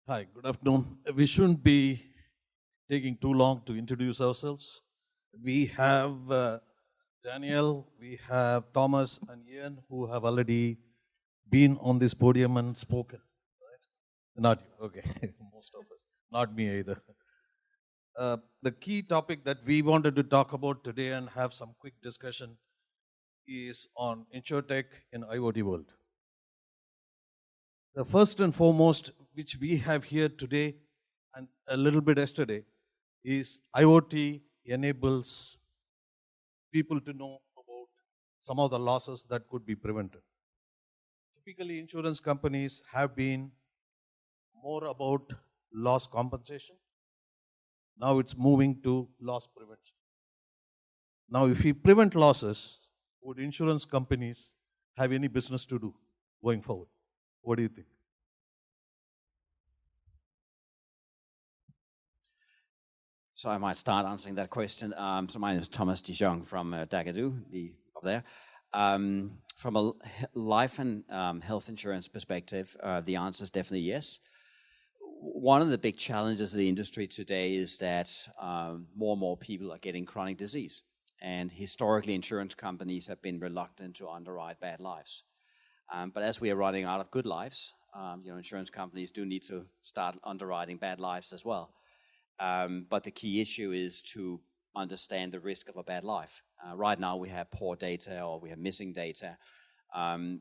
Hi, good afternoon. We shouldn't be taking too long to introduce ourselves. We have Daniel, we have Thomas and Ian who have already been on this podium and spoken. Right? Not you, okay. Most of us. Not me either. The key topic that we wanted to talk about today and have some quick discussion is on InsurTech in IoT world. The first and foremost, which we have here today and a little bit yesterday, is IoT enables people to know about some of the losses that could be prevented. Typically, insurance companies have been more about loss compensation. Now it's moving to loss prevention. Now, if we prevent losses, would insurance companies have any business to do going forward? What do you think? So I might start answering that question. So my name is Thomas Dijohn from Dacadoo, up there. From a life and health insurance perspective, the answer is definitely yes. One of the big challenges of the industry today is that more and more people are getting chronic disease. And historically, insurance companies have been reluctant to underwrite bad lives. But as we are running out of good lives, insurance companies do need to start underwriting bad lives as well. But the key issue is to understand the risk of a bad life. Right now we have poor data or we have missing data.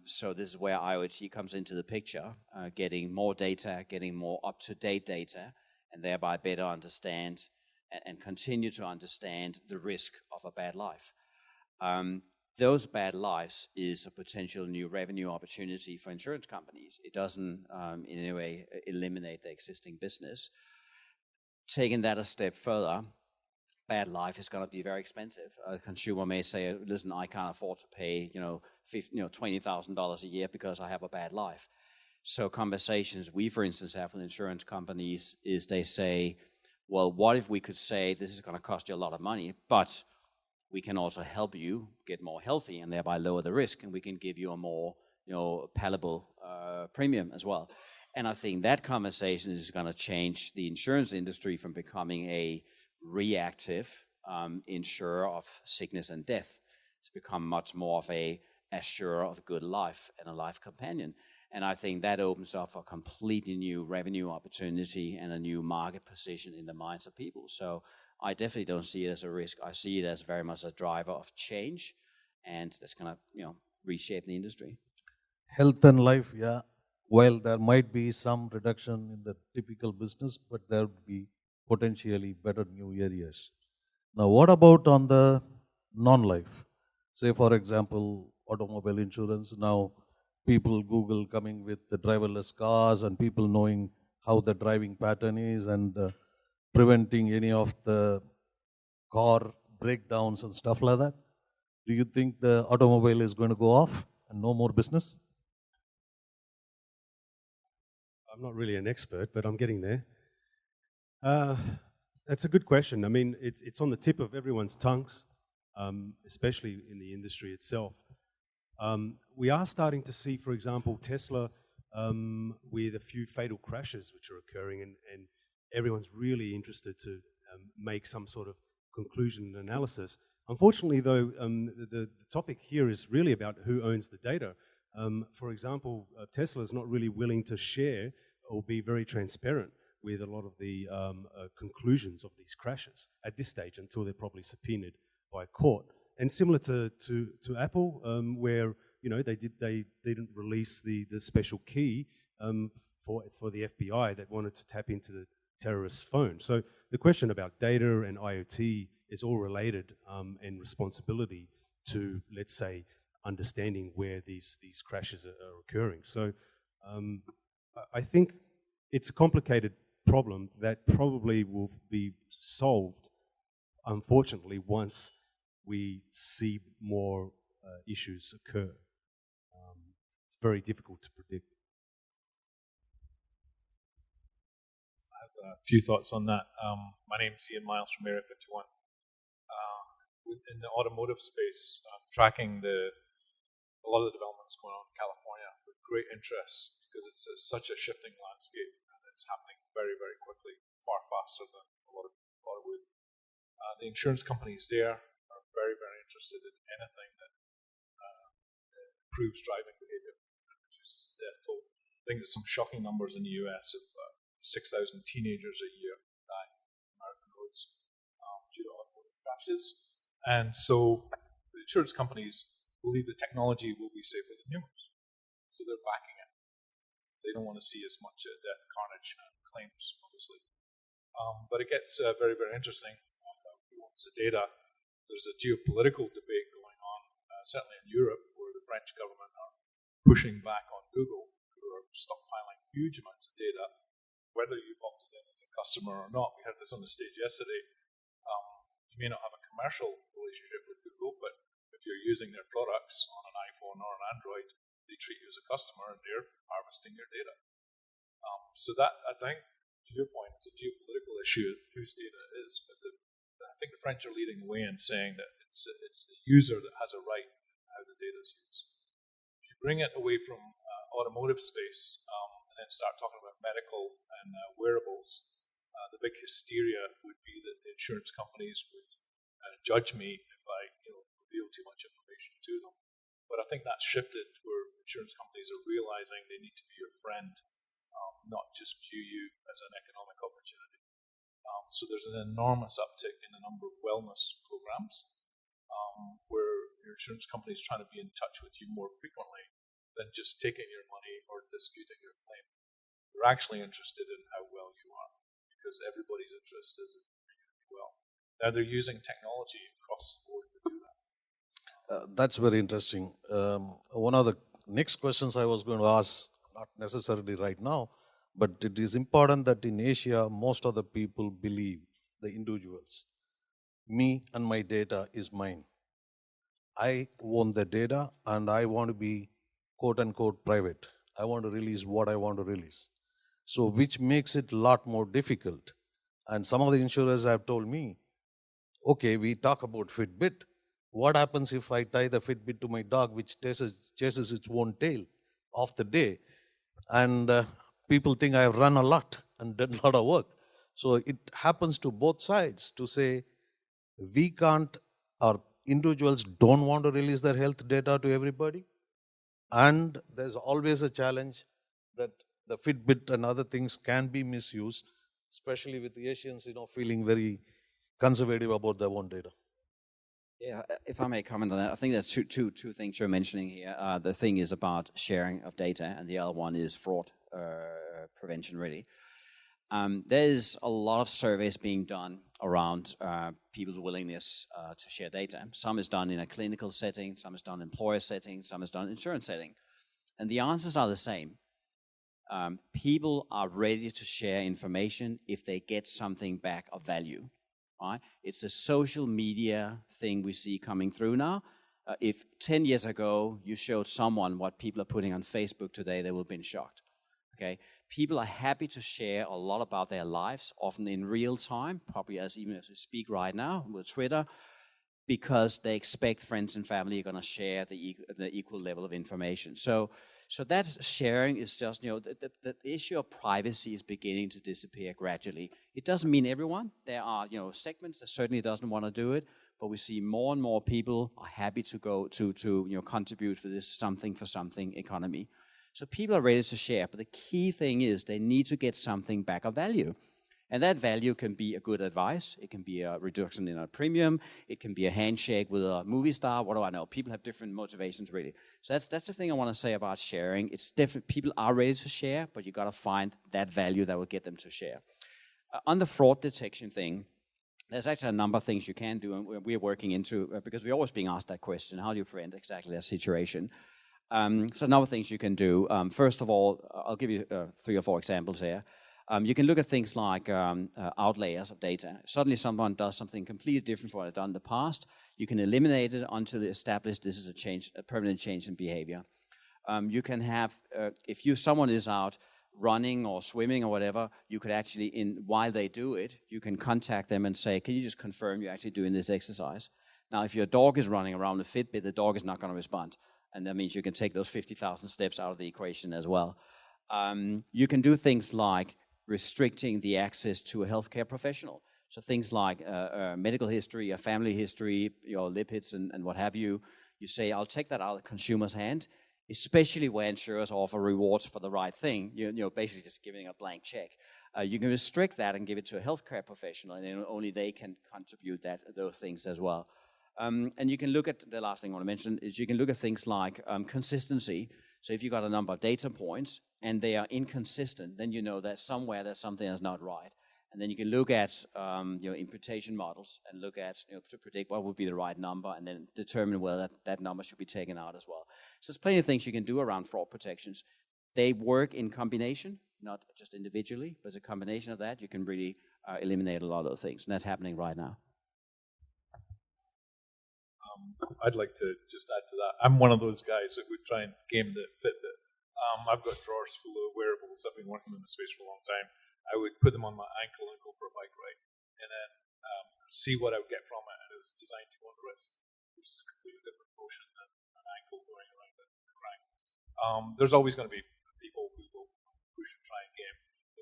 So this is where IoT comes into the picture, getting more data, getting more up-to-date data, and thereby better understand and continue to understand the risk of a bad life. Those bad lives is a potential new revenue opportunity for insurance companies. It doesn't in any way eliminate the existing business. Taking that a step further, bad life is going to be very expensive. A consumer may say, listen, I can't afford to pay $20,000 a year because I have a bad life. So conversations we, for instance, have with insurance companies is they say, well, what if we could say this is going to cost you a lot of money, but we can also help you get more healthy and thereby lower the risk, and we can give you a more palatable premium as well. And I think that conversation is going to change the insurance industry from becoming a reactive insurer of sickness and death to become much more of a assurer of a good life and a life companion. And I think that opens up a completely new revenue opportunity and a new market position in the minds of people. So I definitely don't see it as a risk. I see it as very much a driver of change, and that's going to reshape the industry. Health and life, yeah. While there might be some reduction in the typical business, but there would be potentially better new areas. Now, what about on the non-life? Say, for example, automobile insurance. Now, people Google coming with the driverless cars and people knowing how the driving pattern is and preventing any of the car breakdowns and stuff like that. Do you think the automobile is going to go off and no more business? I'm not really an expert, but I'm getting there. That's a good question. I mean, it's on the tip of everyone's tongues, especially in the industry itself. We are starting to see, for example, Tesla with a few fatal crashes which are occurring, and everyone's really interested to make some sort of conclusion and analysis. Unfortunately, though, the topic here is really about who owns the data. For example, Tesla is not really willing to share or be very transparent with a lot of the conclusions of these crashes at this stage until they're probably subpoenaed by court. And similar to Apple, where they didn't release the special key for the FBI that wanted to tap into the terrorist's phone. So the question about data and IoT is all related and responsibility to, let's say, understanding where these crashes are occurring. So I think it's a complicated problem that probably will be solved, unfortunately, once we see more issues occur. It's very difficult to predict. I have a few thoughts on that. My name is Myles from Area 51. In the automotive space, tracking a lot of the developments going on in California with great interest because it's such a shifting landscape and it's happening very, very quickly, far faster than a lot of would. The insurance companies there are very, very interested in anything that improves driving behavior and reduces the death toll. I think there's some shocking numbers in the US of 6,000 teenagers a year die on American roads due to automotive crashes. And so the insurance companies believe the technology will be safer than humans. So they're backing it. They don't want to see as much death, carnage, and claims, obviously. But it gets very, very interesting. Who wants the data? There's a geopolitical debate going on, certainly in Europe, where the French government are pushing back on Google, who are stockpiling huge amounts of data, whether you've opted in as a customer or not. We had this on the stage yesterday. You may not have a commercial relationship with Google, but if you're using their products on an iPhone or an Android, they treat you as a customer and they're harvesting your data. So that, I think, to your point, it's a geopolitical issue whose data it is, but I think the French are leading the way in saying that it's the user that has a right in how the data is used. If you bring it away from automotive space and then start talking about medical and wearables, the big hysteria would be that the insurance companies would judge me if I reveal too much information to them. But I think that's shifted where insurance companies are realizing they need to be your friend, not just view you as an economic opportunity. So there's an enormous uptick in the number of wellness programs where your insurance company is trying to be in touch with you more frequently than just taking your money or disputing your claim. They're actually interested in how well you are because everybody's interest is in doing well. Now they're using technology across the board to do that. That's very interesting. One of the next questions I was going to ask, not necessarily right now, but it is important that in Asia, most of the people believe, the individuals, me and my data is mine. I own the data and I want to be quote unquote private. I want to release what I want to release. So which makes it a lot more difficult. And some of the insurers have told me, okay, we talk about Fitbit. What happens if I tie the Fitbit to my dog, which chases its own tail of the day? And people think I have run a lot and done a lot of work. So it happens to both sides to say, we can't, our individuals don't want to release their health data to everybody. And there's always a challenge that the Fitbit and other things can be misused, especially with the Asians, feeling very conservative about their own data. Yeah, if I may comment on that, I think there's two things you're mentioning here. The thing is about sharing of data, and the other one is fraud prevention, really. There's a lot of surveys being done around people's willingness to share data. Some is done in a clinical setting, some is done in employer setting, some is done in insurance setting. And the answers are the same. People are ready to share information if they get something back of value. Right? It's a social media thing we see coming through now. If 10 years ago you showed someone what people are putting on Facebook today, they would have been shocked. Okay? People are happy to share a lot about their lives, often in real time, probably even as we speak right now with Twitter, because they expect friends and family are going to share the equal level of information. So that sharing is just, the issue of privacy is beginning to disappear gradually. It doesn't mean everyone. There are, segments that certainly doesn't want to do it, but we see more and more people are happy to go to contribute for this something for something economy. So people are ready to share, but the key thing is they need to get something back of value. And that value can be a good advice. It can be a reduction in a premium. It can be a handshake with a movie star. What do I know? People have different motivations, really. So that's the thing I want to say about sharing. It's different. People are ready to share, but you got to find that value that will get them to share. On the fraud detection thing, there's actually a number of things you can do, and we're working into, because we're always being asked that question, how do you prevent exactly that situation? So a number of things you can do. First of all, I'll give you 3 or 4 examples here. You can look at things like outliers of data. If suddenly someone does something completely different from what they've done in the past, you can eliminate it until they establish this is a permanent change in behavior. You can have, if someone is out running or swimming or whatever, you could actually, while they do it, you can contact them and say, can you just confirm you're actually doing this exercise? Now, if your dog is running around with Fitbit, the dog is not going to respond. And that means you can take those 50,000 steps out of the equation as well. You can do things like restricting the access to a healthcare professional. So things like medical history, a family history, your lipids and what have you. You say, I'll take that out of the consumer's hand, especially where insurers offer rewards for the right thing. You're basically just giving a blank check. You can restrict that and give it to a healthcare professional, and then only they can contribute those things as well. And you can look at, the last thing I want to mention is you can look at things like consistency. So if you've got a number of data points and they are inconsistent, then you know that somewhere there's something that's not right. And then you can look at imputation models and look at to predict what would be the right number, and then determine whether that number should be taken out as well. So there's plenty of things you can do around fraud protections. They work in combination, not just individually, but as a combination of that, you can really eliminate a lot of those things, and that's happening right now. I'd like to just add to that. I'm one of those guys that would try and game the Fitbit. I've got drawers full of wearables. I've been working in the space for a long time. I would put them on my ankle and go for a bike ride, and then see what I would get from it. And it was designed to go on the wrist, which is a completely different motion than an ankle going around the crank. There's always going to be people who will push and try and game.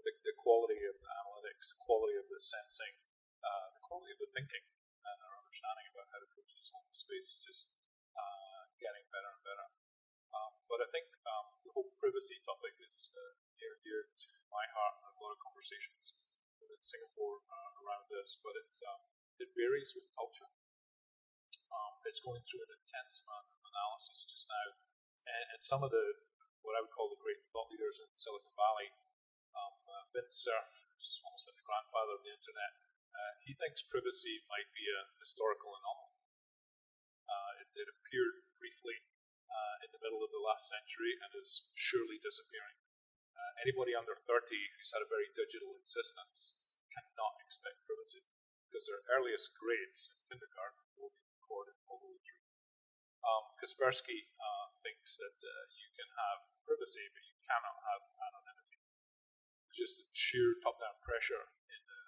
The quality of the analytics, the quality of the sensing, the quality of the thinking, and our understanding about how to approach this whole space is just getting better and better. But I think the whole privacy topic is near and dear to my heart. I have a lot of conversations in Singapore around this, but it varies with culture. It's going through an intense amount of analysis just now, and some of what I would call the great thought leaders in Silicon Valley, Vint Cerf, who's almost like the grandfather of the internet, he thinks privacy might be a historical anomaly. It appeared briefly in the middle of the last century and is surely disappearing. Anybody under 30 who's had a very digital existence cannot expect privacy, because their earliest grades in kindergarten will be recorded all the way through. Kaspersky thinks that you can have privacy, but you cannot have anonymity. Just the sheer top-down pressure in the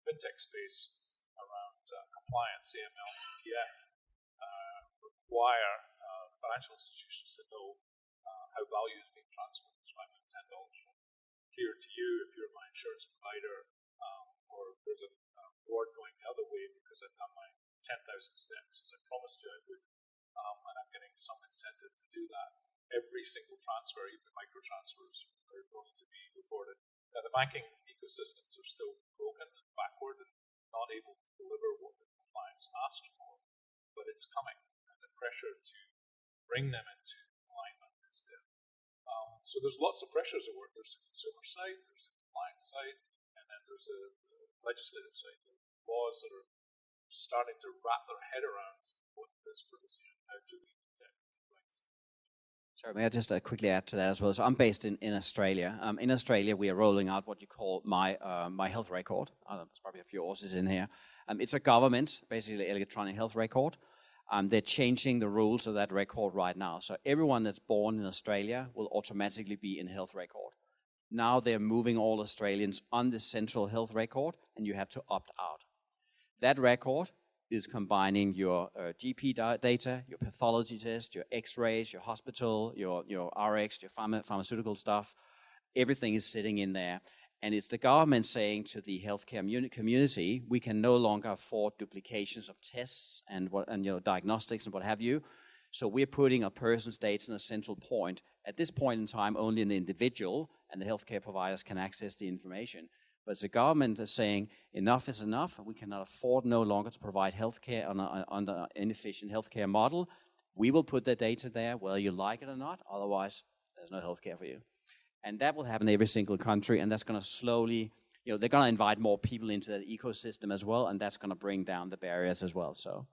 fintech space around compliance, AML, CTF, require financial institutions to know how value is being transferred. So I move $10 from here to you if you're my insurance provider, or there's a reward going the other way because I've done my 10,000 steps as I promised you I would, and I'm getting some incentive to do that. Every single transfer, even micro transfers, are going to be reported. Now, the banking ecosystems are still broken and backward and not able to deliver what the compliance asks for, but it's coming, and the pressure to bring them into alignment is there. So there's lots of pressures at work. There's the consumer side, there's the compliance side, and then there's the legislative side. The laws that are starting to wrap their head around what is privacy and how do we protect rights. Sorry, may I just quickly add to that as well? So I'm based in Australia. In Australia, we are rolling out what you call my health record. There's probably a few horses in here. It's a government, basically electronic health record. They're changing the rules of that record right now. So everyone that's born in Australia will automatically be in health record. Now they're moving all Australians on the central health record, and you have to opt out. That record is combining your GP data, your pathology test, your X-rays, your hospital, your RX, your pharmaceutical stuff. Everything is sitting in there. And it's the government saying to the healthcare community, we can no longer afford duplications of tests and diagnostics and what have you. So we're putting a person's data in a central point. At this point in time, only an individual and the healthcare providers can access the information. But the government is saying enough is enough. We cannot afford no longer to provide healthcare on an inefficient healthcare model. We will put the data there, whether you like it or not. Otherwise, there's no healthcare for you. And that will happen in every single country, and that's going to slowly, they're going to invite more people into that ecosystem as well, and that's going to bring down the barriers as well. So,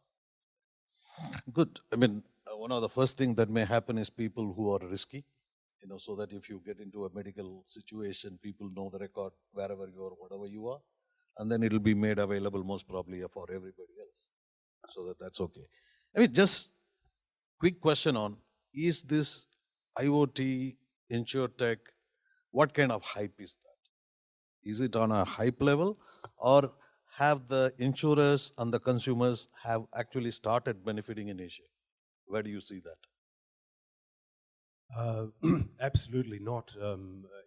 good. I mean, one of the first things that may happen is people who are risky, so that if you get into a medical situation, people know the record wherever you are, whatever you are, and then it will be made available most probably for everybody else, so that's okay. I mean, just quick question on, is this IoT, InsurTech, what kind of hype is that? Is it on a hype level, or have the insurers and the consumers have actually started benefiting in Asia? Where do you see that? Absolutely not.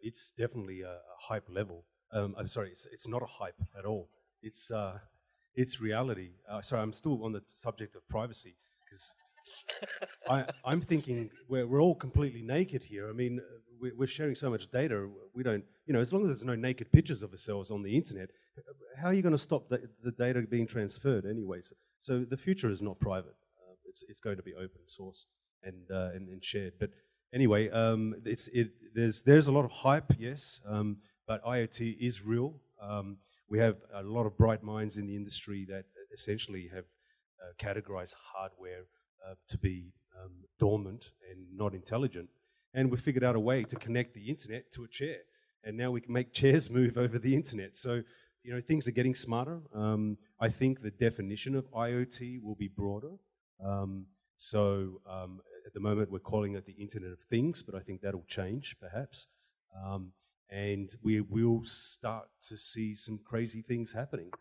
It's definitely a hype level. I'm sorry, it's not a hype at all. It's reality. Sorry, I'm still on the subject of privacy because I'm thinking we're all completely naked here. I mean, we're sharing so much data. We don't, as long as there's no naked pictures of ourselves on the internet, how are you going to stop the data being transferred anyway? So the future is not private. It's going to be open source and shared. But anyway, there's a lot of hype, yes, but IoT is real. We have a lot of bright minds in the industry that essentially have categorized hardware to be dormant and not intelligent. And we figured out a way to connect the internet to a chair. And now we can make chairs move over the internet. So, things are getting smarter. I think the definition of IoT will be broader. At the moment, we're calling it the Internet of Things, but I think that'll change, perhaps. And we will start to see some crazy things happening.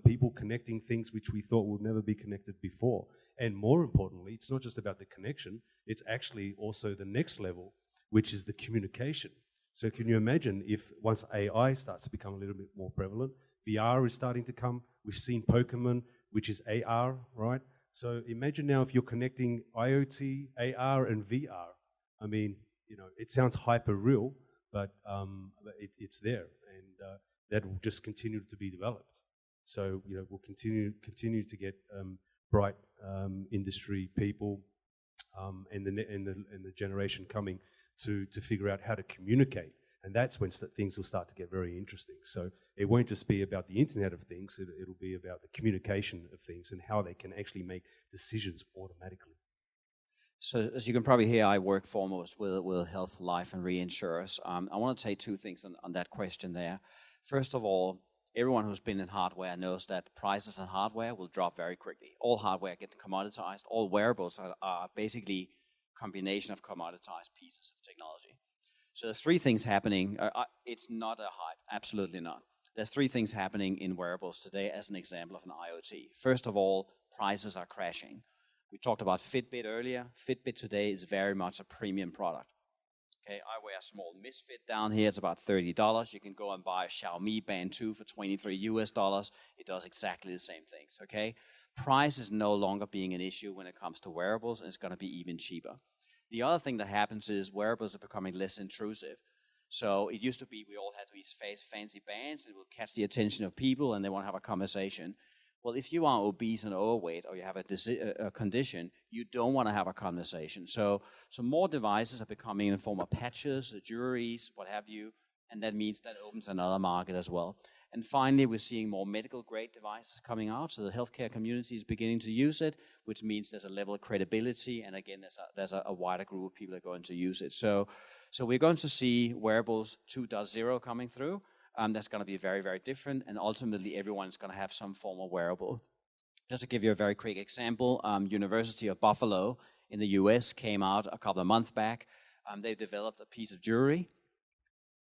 People connecting things which we thought would never be connected before. And more importantly, it's not just about the connection, it's actually also the next level, which is the communication. So can you imagine if once AI starts to become a little bit more prevalent, VR is starting to come, we've seen Pokemon, which is AR, right? So imagine now if you're connecting IoT, AR, and VR. I mean, it sounds hyper real, but it's there, and that will just continue to be developed. So we'll continue to get bright industry people and the generation coming to figure out how to communicate, and that's when things will start to get very interesting. So it won't just be about the Internet of Things; it'll be about the communication of things and how they can actually make decisions automatically. So as you can probably hear, I work foremost with health, life, and reinsurers. I want to say two things on that question there. First of all, everyone who's been in hardware knows that prices on hardware will drop very quickly. All hardware gets commoditized. All wearables are basically a combination of commoditized pieces of technology. So there's three things happening. It's not a hype, absolutely not. There's three things happening in wearables today as an example of an IoT. First of all, prices are crashing. We talked about Fitbit earlier. Fitbit today is very much a premium product. Okay, I wear a small Misfit down here. It's about $30. You can go and buy a Xiaomi Band 2 for $23. It does exactly the same things, okay? Price is no longer being an issue when it comes to wearables, and it's going to be even cheaper. The other thing that happens is wearables are becoming less intrusive. So it used to be we all had these fancy bands and it would catch the attention of people and they want to have a conversation. Well, if you are obese and overweight or you have a condition, you don't want to have a conversation. So more devices are becoming in the form of patches, jewelries, what have you, and that means that opens another market as well. And finally, we're seeing more medical-grade devices coming out, so the healthcare community is beginning to use it, which means there's a level of credibility, and again, there's a wider group of people that are going to use it. So we're going to see wearables 2.0 coming through. That's going to be very, very different, and ultimately everyone's going to have some form of wearable. Just to give you a very quick example, University of Buffalo in the US came out a couple of months back. They developed a piece of jewelry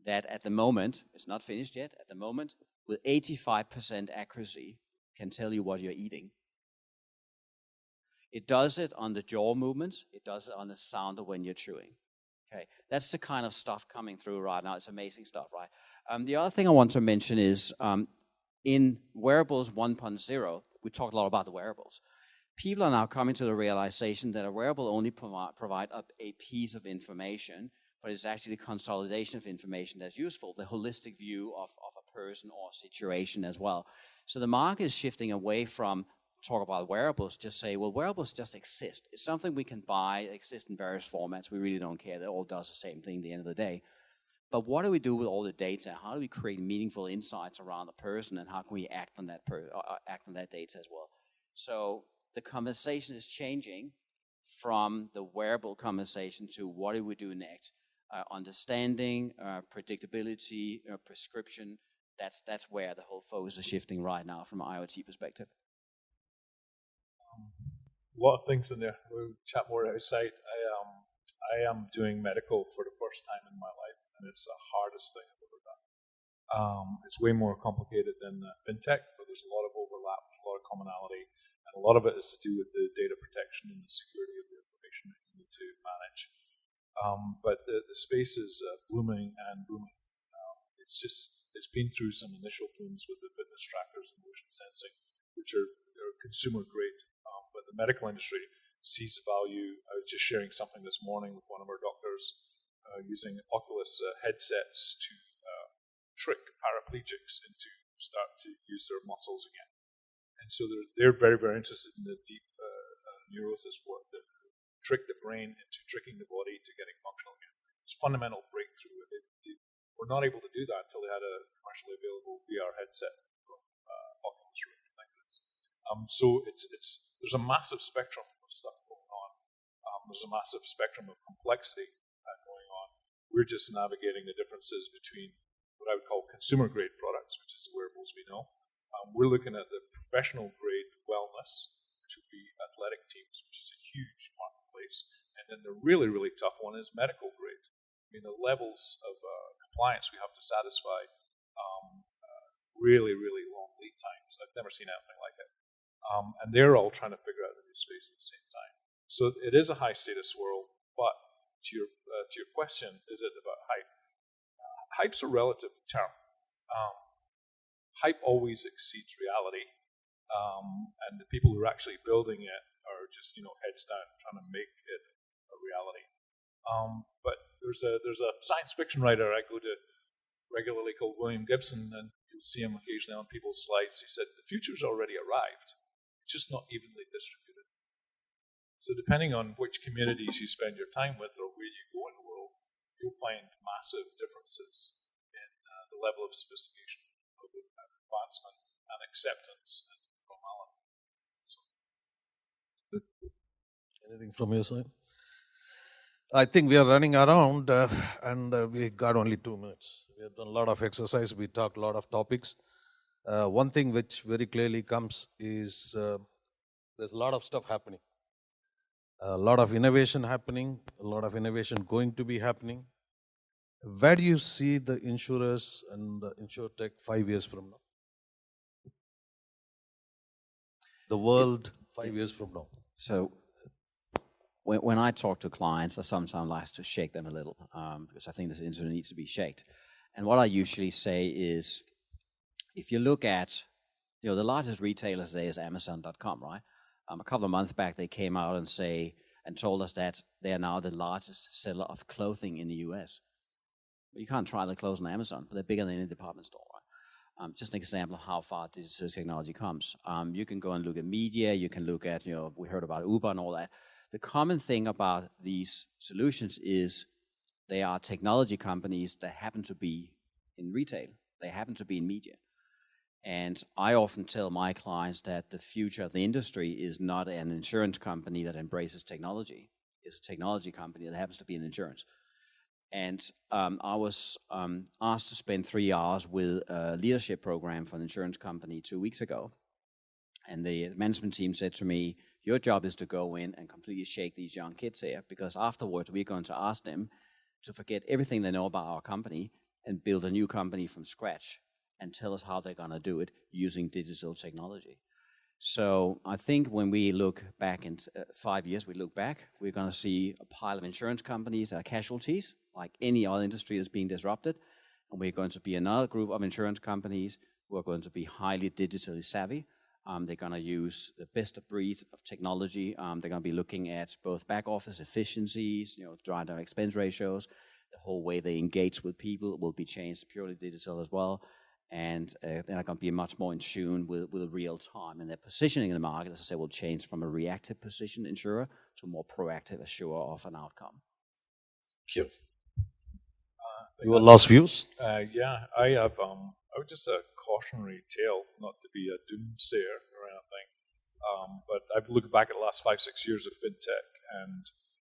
that at the moment, it's not finished yet, at the moment, with 85% accuracy, can tell you what you're eating. It does it on the jaw movements, it does it on the sound of when you're chewing. Okay, that's the kind of stuff coming through right now. It's amazing stuff, right? The other thing I want to mention is in Wearables 1.0, we talked a lot about the wearables. People are now coming to the realization that a wearable only provide a piece of information, but it's actually the consolidation of information that's useful, the holistic view of a person or situation as well. So the market is shifting away from talk about wearables, just say, well, wearables just exist. It's something we can buy, exist in various formats. We really don't care. That all does the same thing at the end of the day. But what do we do with all the data? How do we create meaningful insights around the person, and how can we act on that data as well? So the conversation is changing from the wearable conversation to what do we do next? Understanding, predictability, prescription. That's where the whole focus is shifting right now from an IoT perspective. A lot of things in there. We'll chat more outside. I am doing medical for the first time in my life, and it's the hardest thing I've ever done. It's way more complicated than fintech, but there's a lot of overlap, a lot of commonality, and a lot of it is to do with the data protection and the security of the information that you need to manage. But the space is blooming and booming. It's just it's been through some initial booms with the fitness trackers and motion sensing, which are consumer grade. But the medical industry sees the value. I was just sharing something this morning with one of our doctors using Oculus headsets to trick paraplegics into start to use their muscles again. And so they're very, very interested in the deep neurosis work that trick the brain into tricking the body to getting functional again. It's a fundamental breakthrough. They were not able to do that until they had a commercially available VR headset from Oculus Rift like this. So there's a massive spectrum of stuff going on. There's a massive spectrum of complexity going on. We're just navigating the differences between what I would call consumer grade products, which is the wearables we know. We're looking at the professional grade wellness, which would be athletic teams, which is a huge marketplace. And then the really, really tough one is medical grade. I mean, the levels of compliance we have to satisfy, really, really long lead times. I've never seen anything like it. And they're all trying to figure out the new space at the same time. So it is a high status world, but to your question, is it about hype? Hype's a relative term. Hype always exceeds reality. And the people who are actually building it are just, heads down, trying to make it a reality. But there's a science fiction writer I go to regularly called William Gibson, and you'll see him occasionally on people's slides. He said, the future's already arrived. It's just not evenly distributed. So depending on which communities you spend your time with or where you go in the world, you'll find massive differences in the level of sophistication, of advancement, and acceptance and normality. So. Anything from your side? I think we are running around and we got only 2 minutes. We have done a lot of exercise. We talked a lot of topics. One thing which very clearly comes is there's a lot of stuff happening. A lot of innovation happening, a lot of innovation going to be happening. Where do you see the insurers and the InsurTech 5 years from now? The world 5 years from now. So when I talk to clients, I sometimes like to shake them a little because I think this industry needs to be shaked. And what I usually say is, if you look at, the largest retailer today is Amazon.com, right? A couple of months back, they came out and told us that they are now the largest seller of clothing in the US. You can't try the clothes on Amazon, but they're bigger than any department store, right? Just an example of how far digital technology comes. You can go and look at media. You can look at, we heard about Uber and all that. The common thing about these solutions is they are technology companies that happen to be in retail. They happen to be in media. And I often tell my clients that the future of the industry is not an insurance company that embraces technology. It's a technology company that happens to be in insurance. And I was asked to spend 3 hours with a leadership program for an insurance company 2 weeks ago. And the management team said to me, your job is to go in and completely shake these young kids here, because afterwards we're going to ask them to forget everything they know about our company and build a new company from scratch and tell us how they're going to do it using digital technology. So I think when we look back in 5 years, we're going to see a pile of insurance companies that are casualties, like any other industry that's being disrupted. And we're going to be another group of insurance companies who are going to be highly digitally savvy. They're going to use the best of breed of technology. They're going to be looking at both back office efficiencies, drive down expense ratios. The whole way they engage with people will be changed purely digital as well. And they're going to be much more in tune with real time. And their positioning in the market, as I said, will change from a reactive position insurer to a more proactive assurer of an outcome. Thank you. Your last views? Yeah, I have just a cautionary tale, not to be a doomsayer or anything, but I've looked back at the last 5-6 years of fintech, and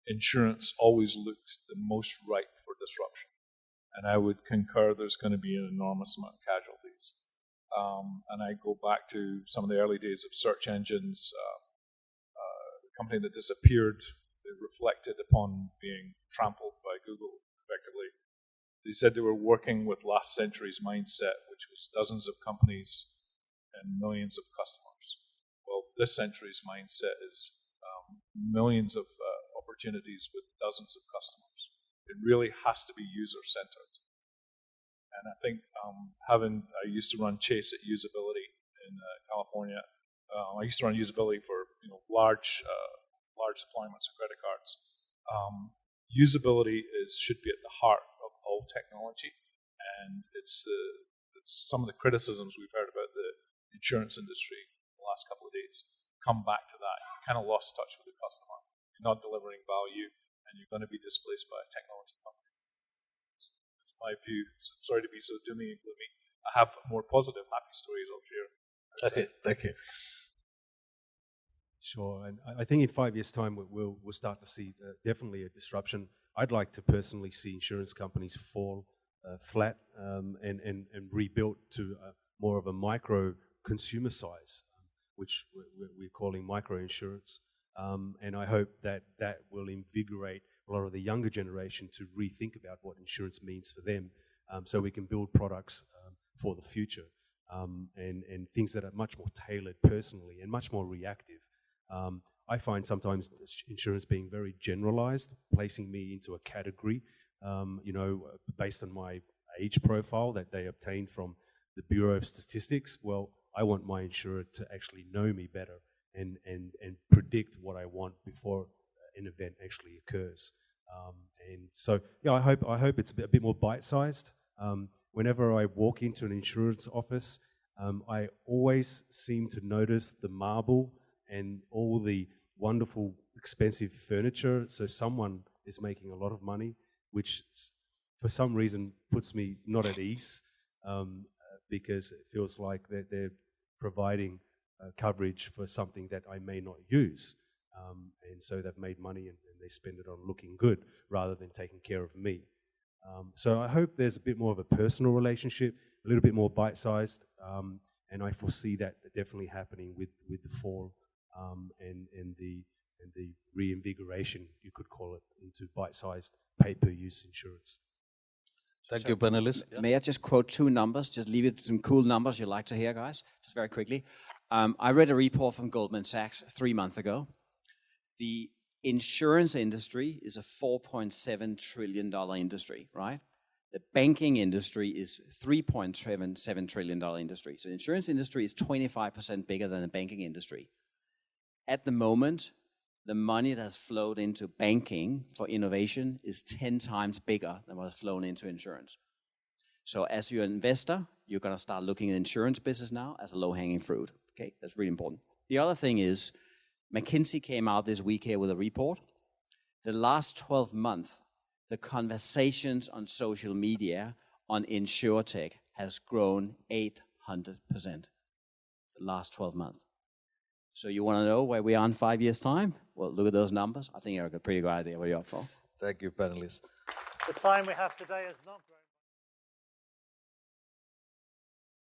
insurance always looks the most ripe for disruption. And I would concur there's going to be an enormous amount of casualties. And I go back to some of the early days of search engines, the company that disappeared, they reflected upon being trampled by Google, effectively. They said they were working with last century's mindset, which was dozens of companies and millions of customers. Well, this century's mindset is millions of opportunities with dozens of customers. It really has to be user-centered. And I think I used to run Chase at Usability in California. I used to run Usability for large deployments of credit cards. Usability should be at the heart of all technology, and it's some of the criticisms we've heard about the insurance industry in the last couple of days come back to that. You kind of lost touch with the customer. You're not delivering value, and you're going to be displaced by a technology company. That's my view. So, sorry to be so doomy and gloomy. I have more positive, happy stories I'll share. Okay, thank you. Sure, and I think in 5 years' time we'll start to see definitely a disruption. I'd like to personally see insurance companies fall flat and rebuilt to more of a micro consumer size, which we're calling micro insurance. And I hope that will invigorate a lot of the younger generation to rethink about what insurance means for them, so we can build products for the future, and things that are much more tailored personally and much more reactive. I find sometimes insurance being very generalized, placing me into a category, based on my age profile that they obtained from the Bureau of Statistics. Well, I want my insurer to actually know me better and predict what I want before an event actually occurs. And so, yeah, I hope it's a bit more bite-sized. Whenever I walk into an insurance office, I always seem to notice the marble and all the wonderful, expensive furniture. So someone is making a lot of money, which for some reason puts me not at ease, because it feels like they're providing coverage for something that I may not use. And so they've made money and they spend it on looking good rather than taking care of me. So I hope there's a bit more of a personal relationship, a little bit more bite-sized, and I foresee that definitely happening with the fall and the reinvigoration, you could call it, into bite-sized pay-per-use insurance. Thank you, panelists. May I just quote two numbers? Just leave it some cool numbers you like to hear, guys. Just very quickly. I read a report from Goldman Sachs 3 months ago. The insurance industry is a $4.7 trillion industry, right? The banking industry is $3.7 trillion industry. So the insurance industry is 25% bigger than the banking industry. At the moment, the money that's flowed into banking for innovation is 10 times bigger than what has flown into insurance. So as you're an investor, you're going to start looking at insurance business now as a low-hanging fruit. Okay, that's really important. The other thing is, McKinsey came out this week here with a report. The last 12 months, the conversations on social media on InsurTech has grown 800%. The last 12 months. So you want to know where we are in 5 years' time? Well, look at those numbers. I think you have a pretty good idea what you're up for. Thank you, panelists. The time we have today is not very